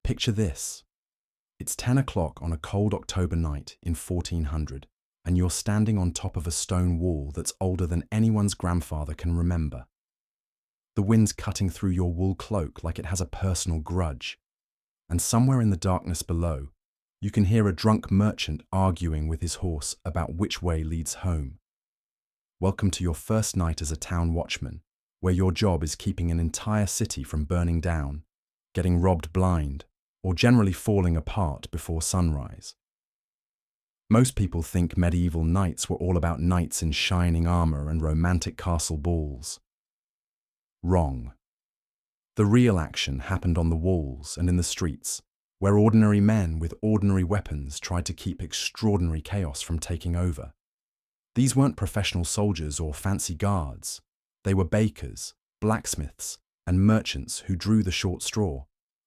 Picture this. It's 10 o'clock on a cold October night in 1400, and you're standing on top of a stone wall that's older than anyone's grandfather can remember. The wind's cutting through your wool cloak like it has a personal grudge, and somewhere in the darkness below, you can hear a drunk merchant arguing with his horse about which way leads home. Welcome to your first night as a town watchman, where your job is keeping an entire city from burning down, getting robbed blind, or generally falling apart before sunrise. Most people think medieval knights were all about knights in shining armor and romantic castle balls. Wrong. The real action happened on the walls and in the streets, where ordinary men with ordinary weapons tried to keep extraordinary chaos from taking over. These weren't professional soldiers or fancy guards. They were bakers, blacksmiths, and merchants who drew the short straw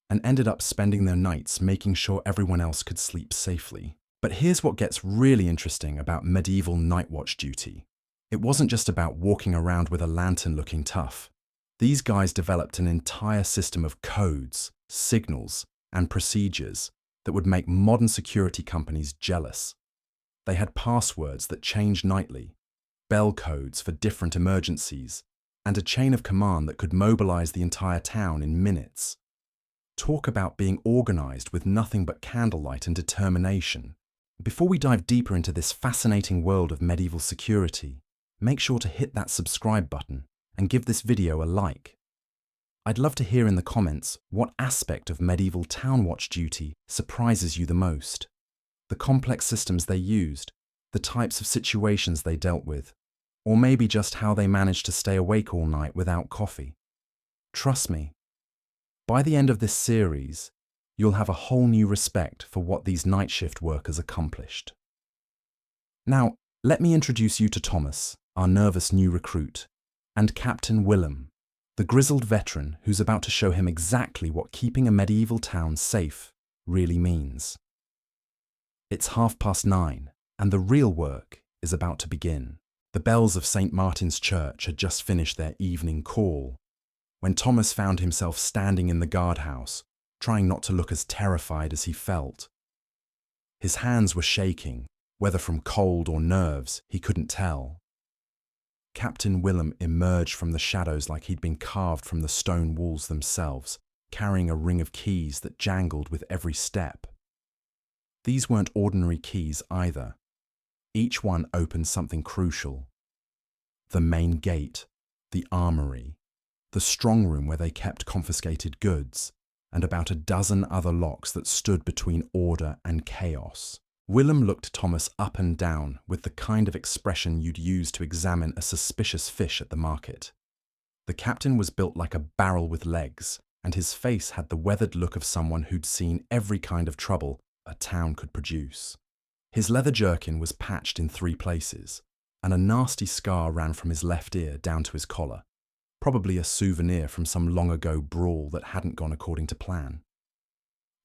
and ended up spending their nights making sure everyone else could sleep safely. But here's what gets really interesting about medieval night watch duty. It wasn't just about walking around with a lantern looking tough. These guys developed an entire system of codes, signals, and procedures that would make modern security companies jealous. They had passwords that changed nightly, bell codes for different emergencies, and a chain of command that could mobilize the entire town in minutes. Talk about being organized with nothing but candlelight and determination. Before we dive deeper into this fascinating world of medieval security, make sure to hit that subscribe button and give this video a like. I'd love to hear in the comments what aspect of medieval town watch duty surprises you the most. The complex systems they used, the types of situations they dealt with, or maybe just how they managed to stay awake all night without coffee. Trust me, by the end of this series, you'll have a whole new respect for what these night shift workers accomplished. Now, let me introduce you to Thomas, our nervous new recruit, and Captain Willem, the grizzled veteran who's about to show him exactly what keeping a medieval town safe really means. It's 9:30, and the real work is about to begin. The bells of St. Martin's Church had just finished their evening call, when Thomas found himself standing in the guardhouse, trying not to look as terrified as he felt. His hands were shaking, whether from cold or nerves, he couldn't tell. Captain Willem emerged from the shadows like he'd been carved from the stone walls themselves, carrying a ring of keys that jangled with every step. These weren't ordinary keys either. Each one opened something crucial. The main gate, the armory, the strong room where they kept confiscated goods, and about a dozen other locks that stood between order and chaos. Willem looked Thomas up and down with the kind of expression you'd use to examine a suspicious fish at the market. The captain was built like a barrel with legs, and his face had the weathered look of someone who'd seen every kind of trouble a town could produce. His leather jerkin was patched in 3 places, and a nasty scar ran from his left ear down to his collar, probably a souvenir from some long-ago brawl that hadn't gone according to plan.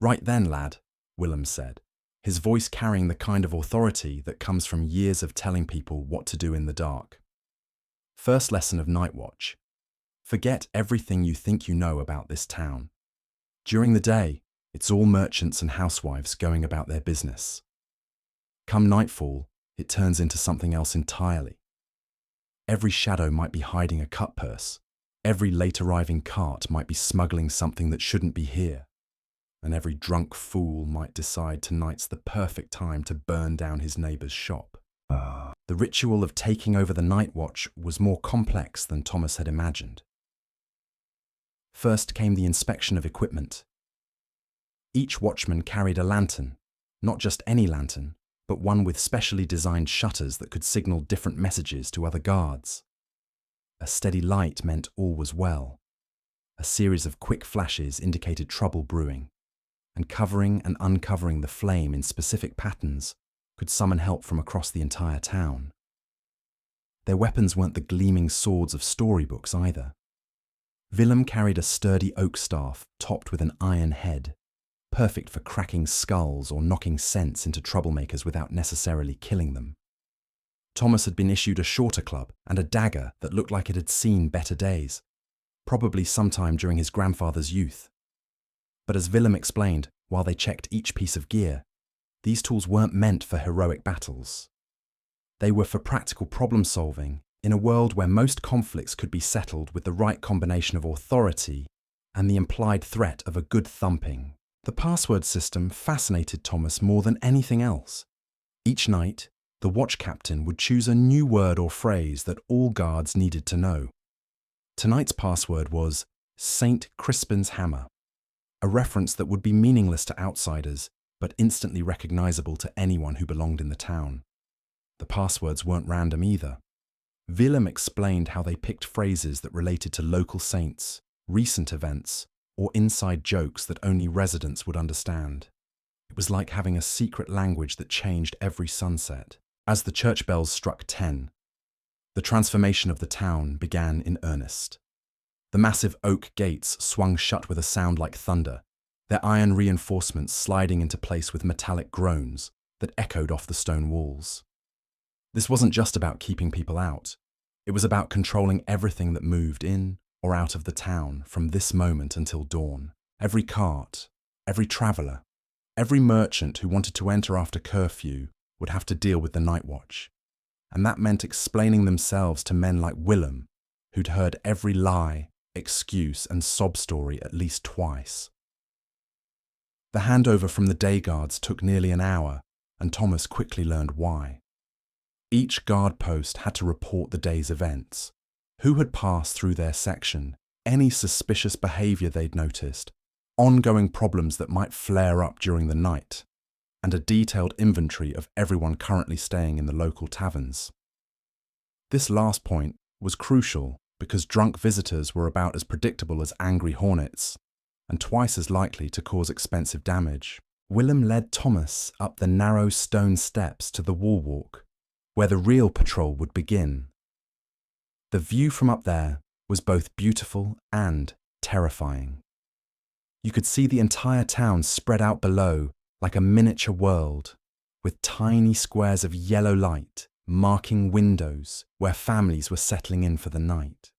"Right then, lad," Willem said, his voice carrying the kind of authority that comes from years of telling people what to do in the dark. "First lesson of night watch. Forget everything you think you know about this town. During the day, it's all merchants and housewives going about their business. Come nightfall, it turns into something else entirely. Every shadow might be hiding a cut purse. Every late-arriving cart might be smuggling something that shouldn't be here. And every drunk fool might decide tonight's the perfect time to burn down his neighbour's shop." The ritual of taking over the night watch was more complex than Thomas had imagined. First came the inspection of equipment. Each watchman carried a lantern, not just any lantern, but one with specially designed shutters that could signal different messages to other guards. A steady light meant all was well. A series of quick flashes indicated trouble brewing, and covering and uncovering the flame in specific patterns could summon help from across the entire town. Their weapons weren't the gleaming swords of storybooks either. Willem carried a sturdy oak staff topped with an iron head, perfect for cracking skulls or knocking sense into troublemakers without necessarily killing them. Thomas had been issued a shorter club and a dagger that looked like it had seen better days, probably sometime during his grandfather's youth. But as Willem explained, while they checked each piece of gear, these tools weren't meant for heroic battles. They were for practical problem solving in a world where most conflicts could be settled with the right combination of authority and the implied threat of a good thumping. The password system fascinated Thomas more than anything else. Each night, the watch captain would choose a new word or phrase that all guards needed to know. Tonight's password was St. Crispin's Hammer, a reference that would be meaningless to outsiders but instantly recognizable to anyone who belonged in the town. The passwords weren't random either. Willem explained how they picked phrases that related to local saints, recent events, or inside jokes that only residents would understand. It was like having a secret language that changed every sunset. As the church bells struck 10, the transformation of the town began in earnest. The massive oak gates swung shut with a sound like thunder, their iron reinforcements sliding into place with metallic groans that echoed off the stone walls. This wasn't just about keeping people out. It was about controlling everything that moved in or out of the town from this moment until dawn. Every cart, every traveller, every merchant who wanted to enter after curfew would have to deal with the night watch. And that meant explaining themselves to men like Willem, who'd heard every lie, excuse and sob story at least twice. The handover from the day guards took nearly an hour, and Thomas quickly learned why. Each guard post had to report the day's events, who had passed through their section, any suspicious behaviour they'd noticed, ongoing problems that might flare up during the night, and a detailed inventory of everyone currently staying in the local taverns. This last point was crucial because drunk visitors were about as predictable as angry hornets, and twice as likely to cause expensive damage. Willem led Thomas up the narrow stone steps to the wall walk, where the real patrol would begin. The view from up there was both beautiful and terrifying. You could see the entire town spread out below like a miniature world, with tiny squares of yellow light marking windows where families were settling in for the night.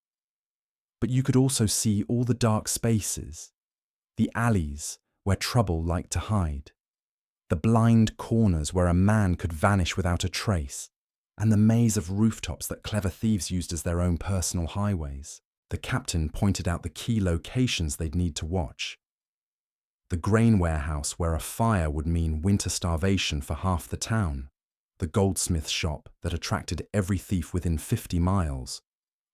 But you could also see all the dark spaces, the alleys where trouble liked to hide, the blind corners where a man could vanish without a trace, and the maze of rooftops that clever thieves used as their own personal highways. The captain pointed out the key locations they'd need to watch. The grain warehouse where a fire would mean winter starvation for half the town, the goldsmith shop that attracted every thief within 50 miles,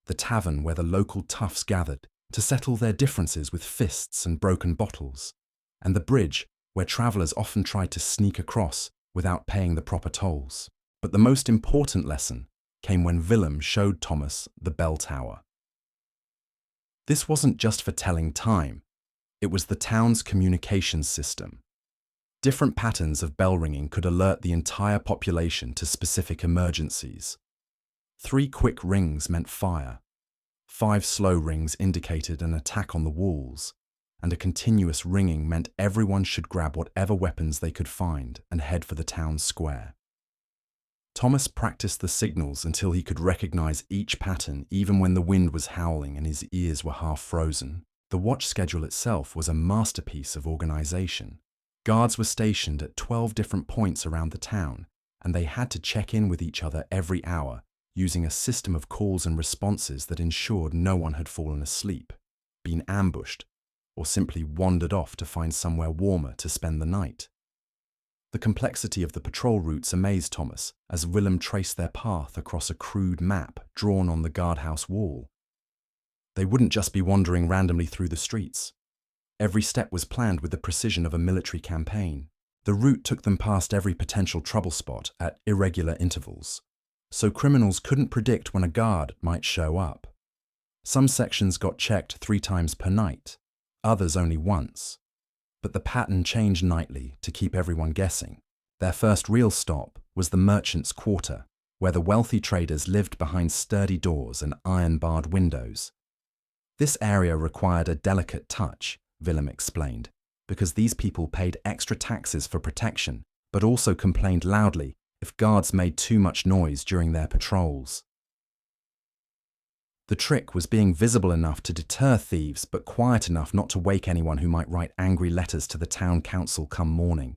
the tavern where the local toughs gathered to settle their differences with fists and broken bottles, and the bridge where travellers often tried to sneak across without paying the proper tolls. But the most important lesson came when Willem showed Thomas the bell tower. This wasn't just for telling time, it was the town's communications system. Different patterns of bell ringing could alert the entire population to specific emergencies. 3 quick rings meant fire, 5 slow rings indicated an attack on the walls, and a continuous ringing meant everyone should grab whatever weapons they could find and head for the town square. Thomas practiced the signals until he could recognize each pattern even when the wind was howling and his ears were half frozen. The watch schedule itself was a masterpiece of organization. Guards were stationed at 12 different points around the town, and they had to check in with each other every hour, using a system of calls and responses that ensured no one had fallen asleep, been ambushed, or simply wandered off to find somewhere warmer to spend the night. The complexity of the patrol routes amazed Thomas as Willem traced their path across a crude map drawn on the guardhouse wall. They wouldn't just be wandering randomly through the streets. Every step was planned with the precision of a military campaign. The route took them past every potential trouble spot at irregular intervals, so criminals couldn't predict when a guard might show up. Some sections got checked 3 times per night, others only once. But the pattern changed nightly to keep everyone guessing. Their first real stop was the merchants' quarter, where the wealthy traders lived behind sturdy doors and iron-barred windows. This area required a delicate touch, Willem explained, because these people paid extra taxes for protection, but also complained loudly if guards made too much noise during their patrols. The trick was being visible enough to deter thieves, but quiet enough not to wake anyone who might write angry letters to the town council come morning.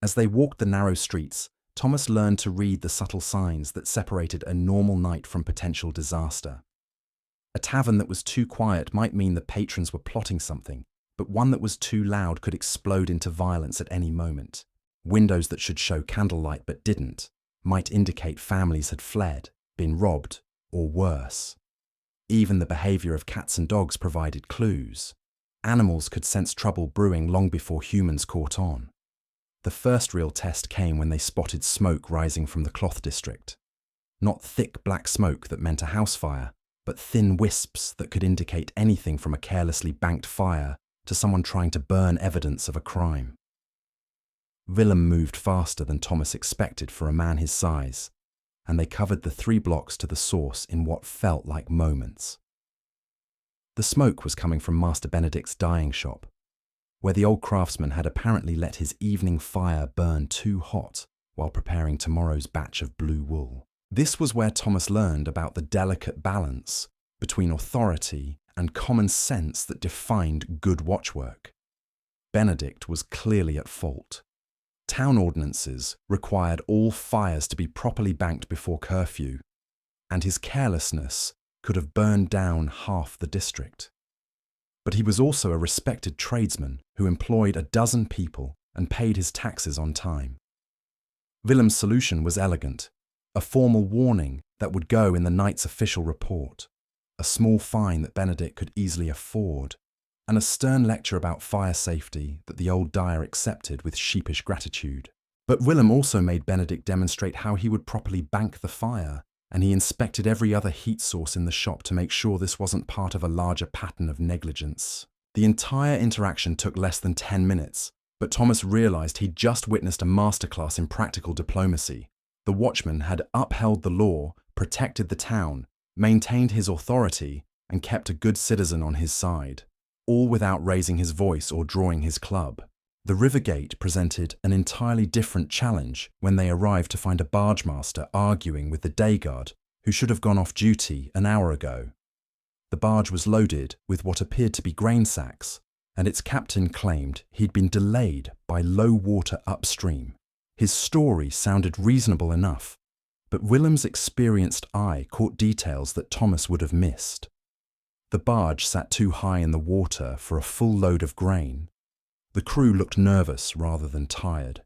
As they walked the narrow streets, Thomas learned to read the subtle signs that separated a normal night from potential disaster. A tavern that was too quiet might mean the patrons were plotting something, but one that was too loud could explode into violence at any moment. Windows that should show candlelight but didn't might indicate families had fled, been robbed, or worse. Even the behavior of cats and dogs provided clues. Animals could sense trouble brewing long before humans caught on. The first real test came when they spotted smoke rising from the cloth district. Not thick black smoke that meant a house fire, but thin wisps that could indicate anything from a carelessly banked fire to someone trying to burn evidence of a crime. Willem moved faster than Thomas expected for a man his size, and they covered the 3 blocks to the source in what felt like moments. The smoke was coming from Master Benedict's dyeing shop, where the old craftsman had apparently let his evening fire burn too hot while preparing tomorrow's batch of blue wool. This was where Thomas learned about the delicate balance between authority and common sense that defined good watchwork. Benedict was clearly at fault. Town ordinances required all fires to be properly banked before curfew, and his carelessness could have burned down half the district. But he was also a respected tradesman who employed 12 people and paid his taxes on time. Willem's solution was elegant: a formal warning that would go in the night's official report, a small fine that Benedict could easily afford, and a stern lecture about fire safety that the old dyer accepted with sheepish gratitude. But Willem also made Benedict demonstrate how he would properly bank the fire, and he inspected every other heat source in the shop to make sure this wasn't part of a larger pattern of negligence. The entire interaction took less than 10 minutes, but Thomas realized he'd just witnessed a masterclass in practical diplomacy. The watchman had upheld the law, protected the town, maintained his authority, and kept a good citizen on his side, all without raising his voice or drawing his club. The river gate presented an entirely different challenge when they arrived to find a barge master arguing with the day guard, who should have gone off duty an hour ago. The barge was loaded with what appeared to be grain sacks, and its captain claimed he'd been delayed by low water upstream. His story sounded reasonable enough, but Willem's experienced eye caught details that Thomas would have missed. The barge sat too high in the water for a full load of grain. The crew looked nervous rather than tired,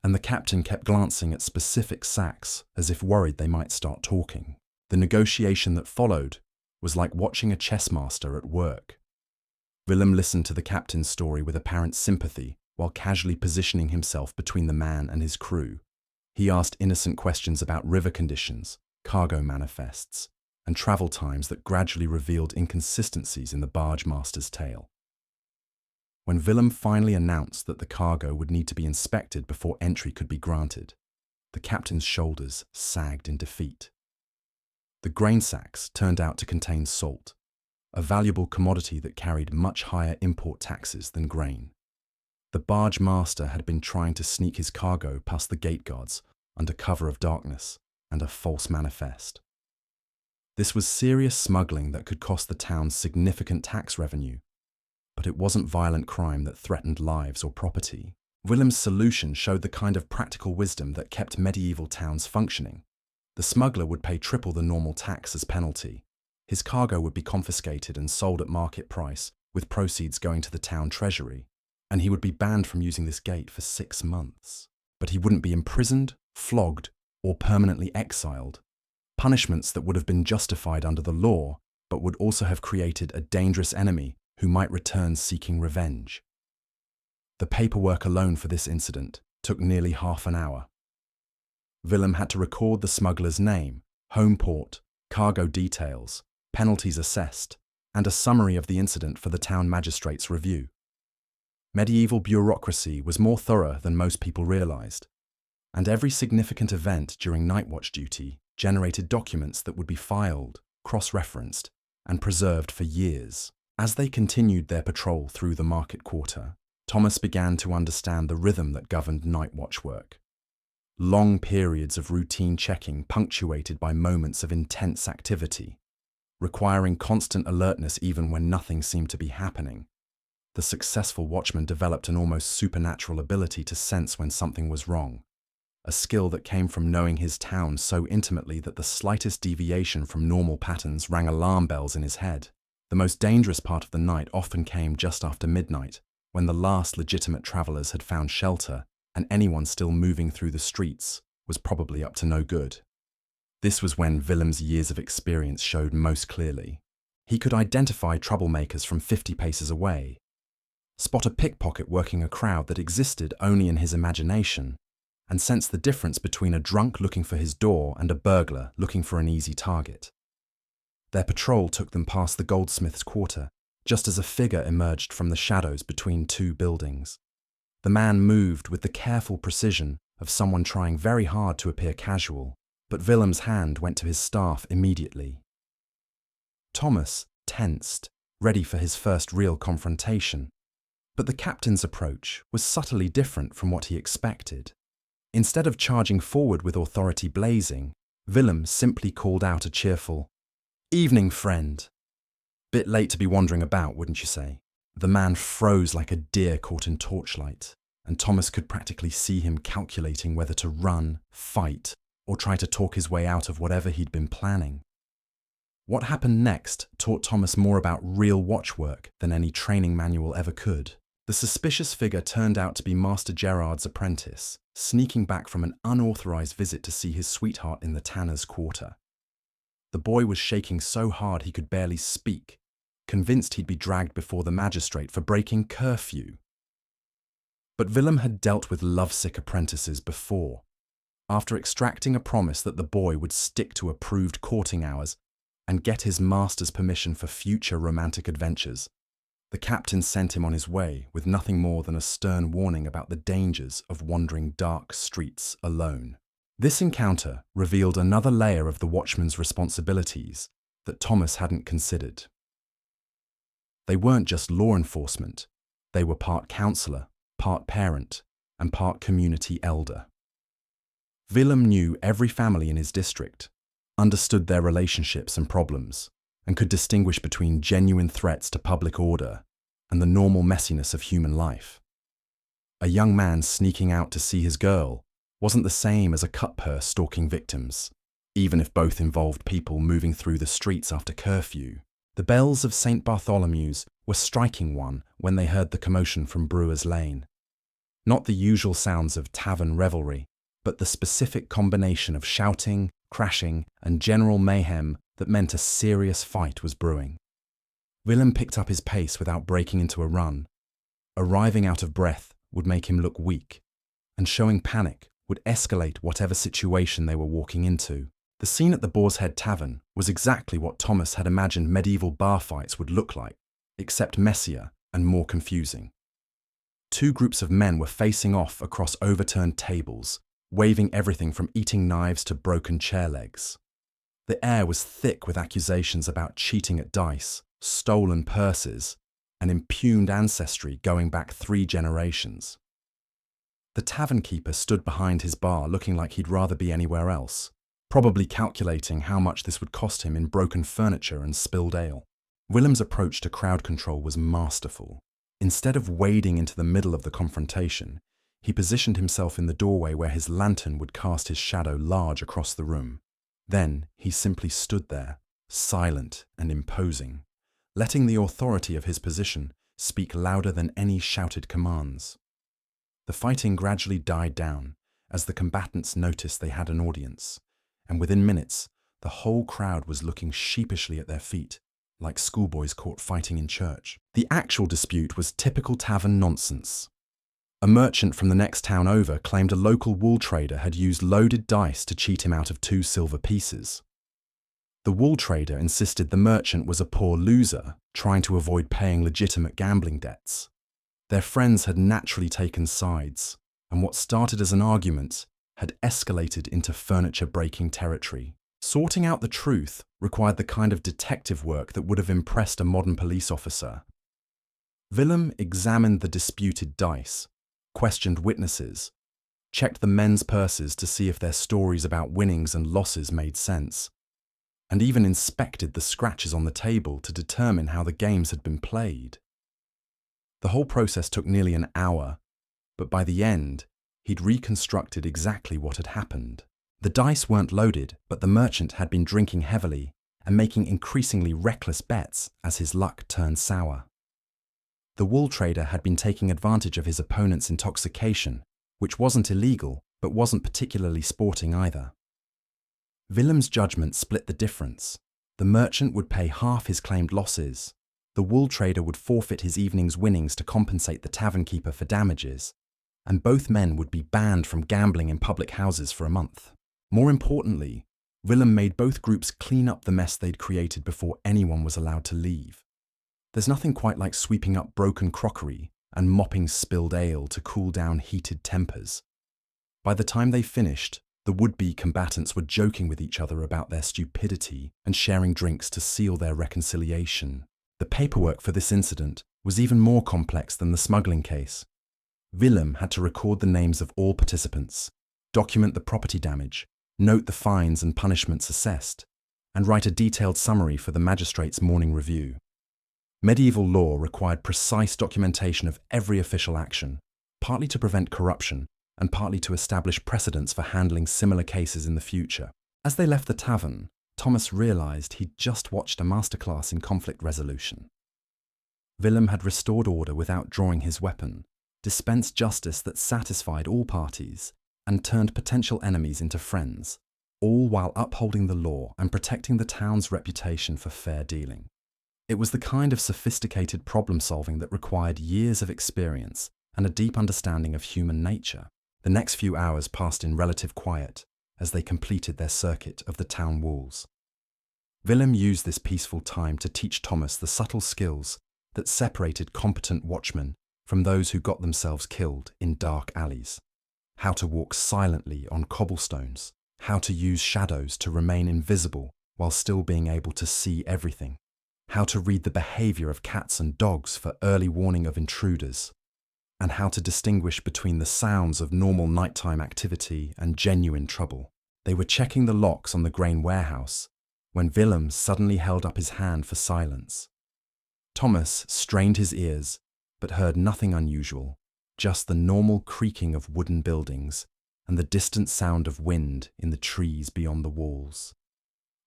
and the captain kept glancing at specific sacks as if worried they might start talking. The negotiation that followed was like watching a chess master at work. Willem listened to the captain's story with apparent sympathy while casually positioning himself between the man and his crew. He asked innocent questions about river conditions, cargo manifests, and travel times that gradually revealed inconsistencies in the barge master's tale. When Willem finally announced that the cargo would need to be inspected before entry could be granted, the captain's shoulders sagged in defeat. The grain sacks turned out to contain salt, a valuable commodity that carried much higher import taxes than grain. The barge master had been trying to sneak his cargo past the gate guards under cover of darkness and a false manifest. This was serious smuggling that could cost the town significant tax revenue, but it wasn't violent crime that threatened lives or property. Willem's solution showed the kind of practical wisdom that kept medieval towns functioning. The smuggler would pay triple the normal tax as penalty. His cargo would be confiscated and sold at market price, with proceeds going to the town treasury, and he would be banned from using this gate for 6 months. But he wouldn't be imprisoned, flogged, or permanently exiled, punishments that would have been justified under the law, but would also have created a dangerous enemy who might return seeking revenge. The paperwork alone for this incident took nearly half an hour. Willem had to record the smuggler's name, home port, cargo details, penalties assessed, and a summary of the incident for the town magistrate's review. Medieval bureaucracy was more thorough than most people realized, and every significant event during night watch duty generated documents that would be filed, cross-referenced, and preserved for years. As they continued their patrol through the market quarter, Thomas began to understand the rhythm that governed night watch work. Long periods of routine checking punctuated by moments of intense activity. requiring constant alertness even when nothing seemed to be happening. The successful watchman developed an almost supernatural ability to sense when something was wrong, a skill that came from knowing his town so intimately that the slightest deviation from normal patterns rang alarm bells in his head. The most dangerous part of the night often came just after midnight, when the last legitimate travelers had found shelter and anyone still moving through the streets was probably up to no good. This was when Willem's years of experience showed most clearly. He could identify troublemakers from 50 paces away, spot a pickpocket working a crowd that existed only in his imagination, and sense the difference between a drunk looking for his door and a burglar looking for an easy target. Their patrol took them past the goldsmith's quarter, just as a figure emerged from the shadows between two buildings. The man moved with the careful precision of someone trying very hard to appear casual, but Willem's hand went to his staff immediately. Thomas tensed, ready for his first real confrontation, but the captain's approach was subtly different from what he expected. Instead of charging forward with authority blazing, Willem simply called out a cheerful, "Evening, friend." Bit late to be wandering about, wouldn't you say? The man froze like a deer caught in torchlight, and Thomas could practically see him calculating whether to run, fight, or try to talk his way out of whatever he'd been planning. What happened next taught Thomas more about real watchwork than any training manual ever could. The suspicious figure turned out to be Master Gerard's apprentice, sneaking back from an unauthorized visit to see his sweetheart in the tanner's quarter. The boy was shaking so hard he could barely speak, convinced he'd be dragged before the magistrate for breaking curfew. But Willem had dealt with lovesick apprentices before. After extracting a promise that the boy would stick to approved courting hours and get his master's permission for future romantic adventures, the captain sent him on his way with nothing more than a stern warning about the dangers of wandering dark streets alone. This encounter revealed another layer of the watchman's responsibilities that Thomas hadn't considered. They weren't just law enforcement, they were part counselor, part parent, and part community elder. Willem knew every family in his district, understood their relationships and problems, and could distinguish between genuine threats to public order and the normal messiness of human life. A young man sneaking out to see his girl wasn't the same as a cutpurse stalking victims, even if both involved people moving through the streets after curfew. The bells of St. Bartholomew's were striking one when they heard the commotion from Brewer's Lane. Not the usual sounds of tavern revelry, but the specific combination of shouting, crashing, and general mayhem that meant a serious fight was brewing. Willem picked up his pace without breaking into a run. Arriving out of breath would make him look weak, and showing panic would escalate whatever situation they were walking into. The scene at the Boar's Head Tavern was exactly what Thomas had imagined medieval bar fights would look like, except messier and more confusing. Two groups of men were facing off across overturned tables, waving everything from eating knives to broken chair legs. The air was thick with accusations about cheating at dice, stolen purses, and impugned ancestry going back 3 generations. The tavern keeper stood behind his bar looking like he'd rather be anywhere else, probably calculating how much this would cost him in broken furniture and spilled ale. Willem's approach to crowd control was masterful. Instead of wading into the middle of the confrontation, he positioned himself in the doorway where his lantern would cast his shadow large across the room. Then he simply stood there, silent and imposing, letting the authority of his position speak louder than any shouted commands. The fighting gradually died down as the combatants noticed they had an audience, and within minutes, the whole crowd was looking sheepishly at their feet, like schoolboys caught fighting in church. The actual dispute was typical tavern nonsense. A merchant from the next town over claimed a local wool trader had used loaded dice to cheat him out of 2 silver pieces. The wool trader insisted the merchant was a poor loser trying to avoid paying legitimate gambling debts. Their friends had naturally taken sides, and what started as an argument had escalated into furniture-breaking territory. Sorting out the truth required the kind of detective work that would have impressed a modern police officer. Willem examined the disputed dice, questioned witnesses, checked the men's purses to see if their stories about winnings and losses made sense. and even inspected the scratches on the table to determine how the games had been played. The whole process took nearly an hour, but by the end, he'd reconstructed exactly what had happened. The dice weren't loaded, but the merchant had been drinking heavily and making increasingly reckless bets as his luck turned sour. The wool trader had been taking advantage of his opponent's intoxication, which wasn't illegal, but wasn't particularly sporting either. Willem's judgment split the difference. The merchant would pay half his claimed losses. The wool trader would forfeit his evening's winnings to compensate the tavern keeper for damages, and both men would be banned from gambling in public houses for a month. More importantly, Willem made both groups clean up the mess they'd created before anyone was allowed to leave. There's nothing quite like sweeping up broken crockery and mopping spilled ale to cool down heated tempers. By the time they finished, the would-be combatants were joking with each other about their stupidity and sharing drinks to seal their reconciliation. The paperwork for this incident was even more complex than the smuggling case. Willem had to record the names of all participants, document the property damage, note the fines and punishments assessed, and write a detailed summary for the magistrate's morning review. Medieval law required precise documentation of every official action, partly to prevent corruption and partly to establish precedents for handling similar cases in the future. As they left the tavern, Thomas realized he'd just watched a masterclass in conflict resolution. Willem had restored order without drawing his weapon, dispensed justice that satisfied all parties, and turned potential enemies into friends, all while upholding the law and protecting the town's reputation for fair dealing. It was the kind of sophisticated problem-solving that required years of experience and a deep understanding of human nature. The next few hours passed in relative quiet as they completed their circuit of the town walls. Willem used this peaceful time to teach Thomas the subtle skills that separated competent watchmen from those who got themselves killed in dark alleys. How to walk silently on cobblestones, how to use shadows to remain invisible while still being able to see everything, how to read the behavior of cats and dogs for early warning of intruders, and how to distinguish between the sounds of normal nighttime activity and genuine trouble. They were checking the locks on the grain warehouse when Willem suddenly held up his hand for silence. Thomas strained his ears, but heard nothing unusual, just the normal creaking of wooden buildings and the distant sound of wind in the trees beyond the walls.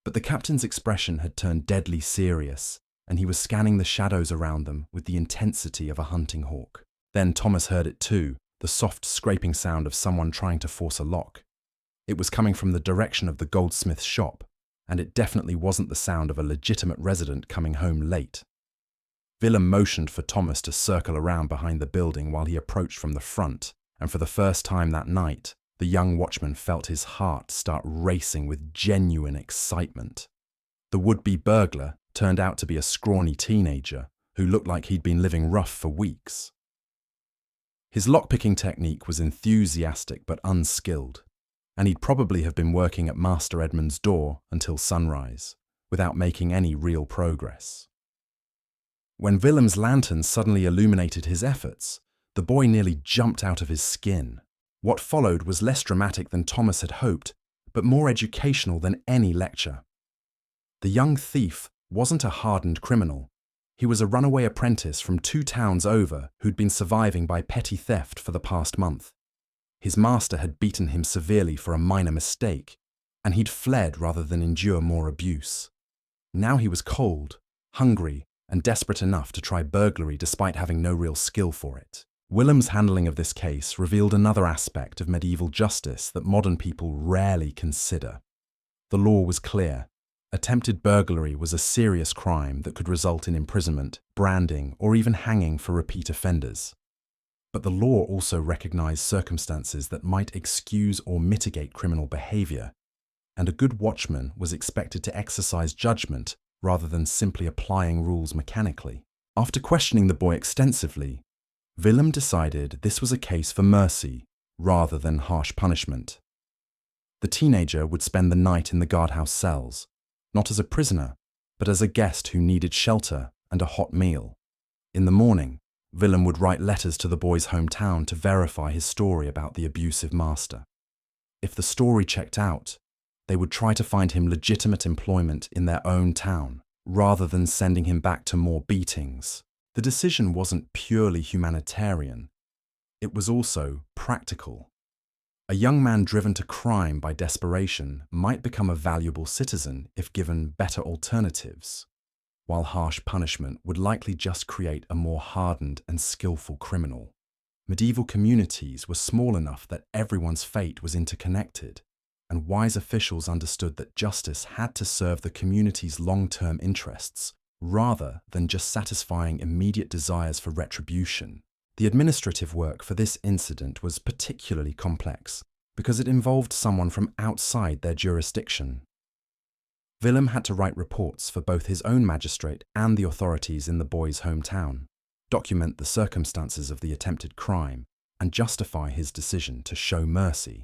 But the captain's expression had turned deadly serious, and he was scanning the shadows around them with the intensity of a hunting hawk. Then Thomas heard it too, the soft scraping sound of someone trying to force a lock. It was coming from the direction of the goldsmith's shop, and it definitely wasn't the sound of a legitimate resident coming home late. Willem motioned for Thomas to circle around behind the building while he approached from the front, and for the first time that night, the young watchman felt his heart start racing with genuine excitement. The would-be burglar turned out to be a scrawny teenager who looked like he'd been living rough for weeks. His lockpicking technique was enthusiastic but unskilled, and he'd probably have been working at Master Edmund's door until sunrise, without making any real progress. When Willem's lantern suddenly illuminated his efforts, the boy nearly jumped out of his skin. What followed was less dramatic than Thomas had hoped, but more educational than any lecture. The young thief wasn't a hardened criminal. He was a runaway apprentice from 2 towns over who'd been surviving by petty theft for the past month. His master had beaten him severely for a minor mistake, and he'd fled rather than endure more abuse. Now he was cold, hungry, and desperate enough to try burglary despite having no real skill for it. Willem's handling of this case revealed another aspect of medieval justice that modern people rarely consider. The law was clear. Attempted burglary was a serious crime that could result in imprisonment, branding, or even hanging for repeat offenders. But the law also recognized circumstances that might excuse or mitigate criminal behavior, and a good watchman was expected to exercise judgment rather than simply applying rules mechanically. After questioning the boy extensively, Willem decided this was a case for mercy rather than harsh punishment. The teenager would spend the night in the guardhouse cells, not as a prisoner, but as a guest who needed shelter and a hot meal. In the morning, Willem would write letters to the boy's hometown to verify his story about the abusive master. If the story checked out, they would try to find him legitimate employment in their own town, rather than sending him back to more beatings. The decision wasn't purely humanitarian. It was also practical. A young man driven to crime by desperation might become a valuable citizen if given better alternatives, while harsh punishment would likely just create a more hardened and skillful criminal. Medieval communities were small enough that everyone's fate was interconnected, and wise officials understood that justice had to serve the community's long-term interests, rather than just satisfying immediate desires for retribution. The administrative work for this incident was particularly complex because it involved someone from outside their jurisdiction. Willem had to write reports for both his own magistrate and the authorities in the boy's hometown, document the circumstances of the attempted crime, and justify his decision to show mercy.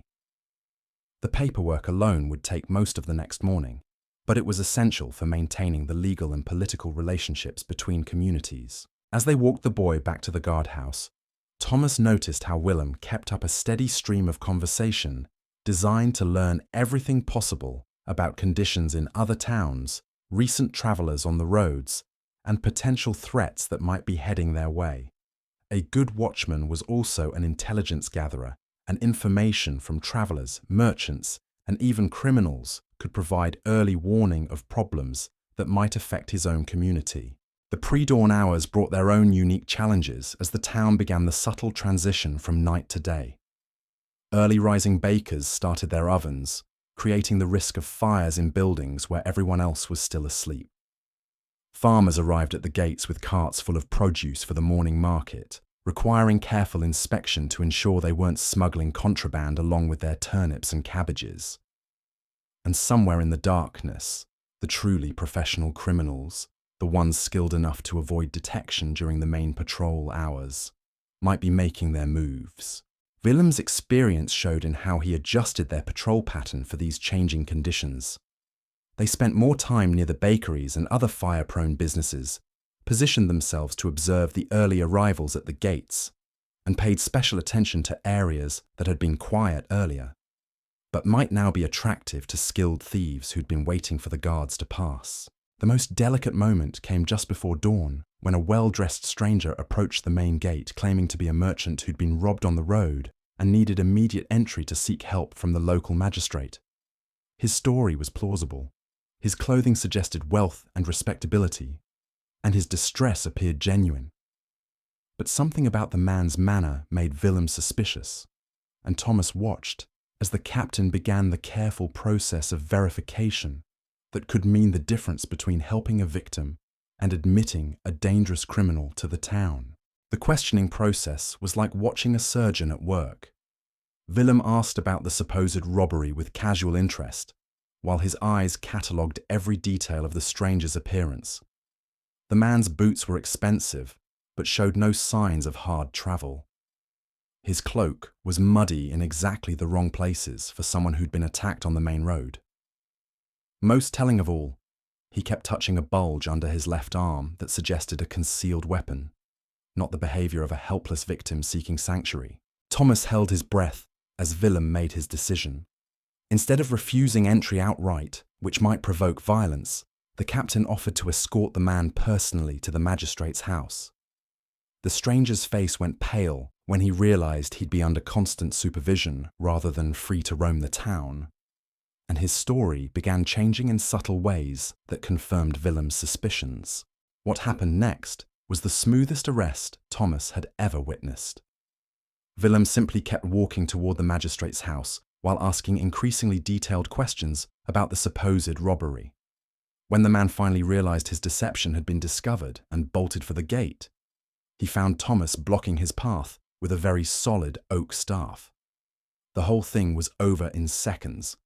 The paperwork alone would take most of the next morning, but it was essential for maintaining the legal and political relationships between communities. As they walked the boy back to the guardhouse, Thomas noticed how Willem kept up a steady stream of conversation designed to learn everything possible about conditions in other towns, recent travelers on the roads, and potential threats that might be heading their way. A good watchman was also an intelligence gatherer, and information from travelers, merchants, and even criminals could provide early warning of problems that might affect his own community. The pre-dawn hours brought their own unique challenges as the town began the subtle transition from night to day. Early rising bakers started their ovens, creating the risk of fires in buildings where everyone else was still asleep. Farmers arrived at the gates with carts full of produce for the morning market, requiring careful inspection to ensure they weren't smuggling contraband along with their turnips and cabbages. And somewhere in the darkness, the truly professional criminals, the ones skilled enough to avoid detection during the main patrol hours, might be making their moves. Willem's experience showed in how he adjusted their patrol pattern for these changing conditions. They spent more time near the bakeries and other fire-prone businesses, positioned themselves to observe the early arrivals at the gates, and paid special attention to areas that had been quiet earlier, but might now be attractive to skilled thieves who'd been waiting for the guards to pass. The most delicate moment came just before dawn, when a well-dressed stranger approached the main gate claiming to be a merchant who'd been robbed on the road and needed immediate entry to seek help from the local magistrate. His story was plausible. His clothing suggested wealth and respectability, and his distress appeared genuine. But something about the man's manner made Willem suspicious, and Thomas watched as the captain began the careful process of verification that could mean the difference between helping a victim and admitting a dangerous criminal to the town. The questioning process was like watching a surgeon at work. Willem asked about the supposed robbery with casual interest, while his eyes catalogued every detail of the stranger's appearance. The man's boots were expensive, but showed no signs of hard travel. His cloak was muddy in exactly the wrong places for someone who'd been attacked on the main road. Most telling of all, he kept touching a bulge under his left arm that suggested a concealed weapon, not the behavior of a helpless victim seeking sanctuary. Thomas held his breath as Willem made his decision. Instead of refusing entry outright, which might provoke violence, the captain offered to escort the man personally to the magistrate's house. The stranger's face went pale when he realized he'd be under constant supervision rather than free to roam the town, and his story began changing in subtle ways that confirmed Willem's suspicions. What happened next was the smoothest arrest Thomas had ever witnessed. Willem simply kept walking toward the magistrate's house while asking increasingly detailed questions about the supposed robbery. When the man finally realized his deception had been discovered and bolted for the gate, he found Thomas blocking his path with a very solid oak staff. The whole thing was over in seconds,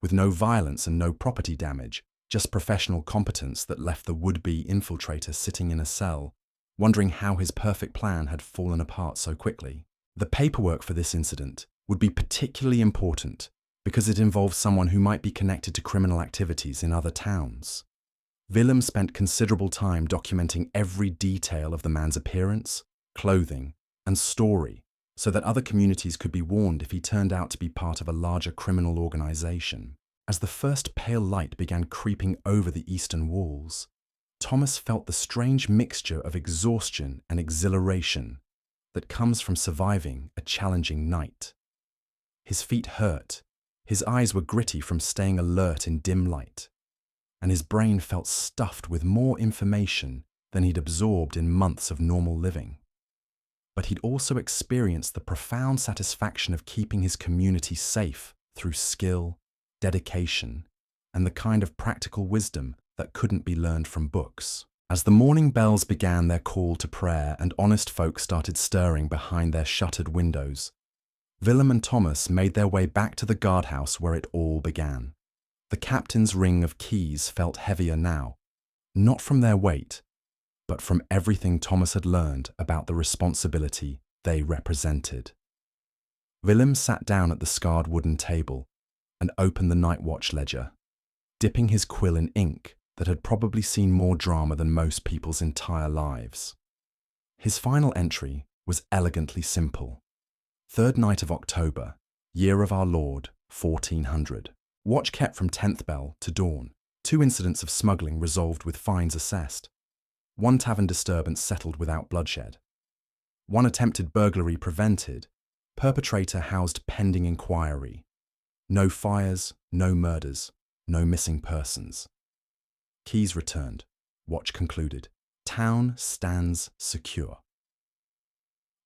with no violence and no property damage, just professional competence that left the would-be infiltrator sitting in a cell, wondering how his perfect plan had fallen apart so quickly. The paperwork for this incident would be particularly important because it involved someone who might be connected to criminal activities in other towns. Willem spent considerable time documenting every detail of the man's appearance, clothing, and story so that other communities could be warned if he turned out to be part of a larger criminal organization. As the first pale light began creeping over the eastern walls, Thomas felt the strange mixture of exhaustion and exhilaration that comes from surviving a challenging night. His feet hurt, his eyes were gritty from staying alert in dim light, and his brain felt stuffed with more information than he'd absorbed in months of normal living. But he'd also experienced the profound satisfaction of keeping his community safe through skill, dedication, and the kind of practical wisdom that couldn't be learned from books. As the morning bells began their call to prayer and honest folk started stirring behind their shuttered windows, Willem and Thomas made their way back to the guardhouse where it all began. The captain's ring of keys felt heavier now, not from their weight, but from everything Thomas had learned about the responsibility they represented. Willem sat down at the scarred wooden table and opened the night watch ledger, dipping his quill in ink that had probably seen more drama than most people's entire lives. His final entry was elegantly simple. 3rd night of October, year of our Lord, 1400. Watch kept from 10th bell to dawn. 2 incidents of smuggling resolved with fines assessed. 1 tavern disturbance settled without bloodshed. 1 attempted burglary prevented. Perpetrator housed pending inquiry. No fires, no murders, no missing persons. Keys returned. Watch concluded. Town stands secure.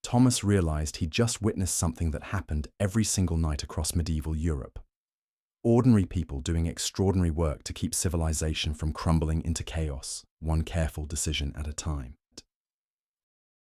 Thomas realized he'd just witnessed something that happened every single night across medieval Europe. Ordinary people doing extraordinary work to keep civilization from crumbling into chaos, one careful decision at a time.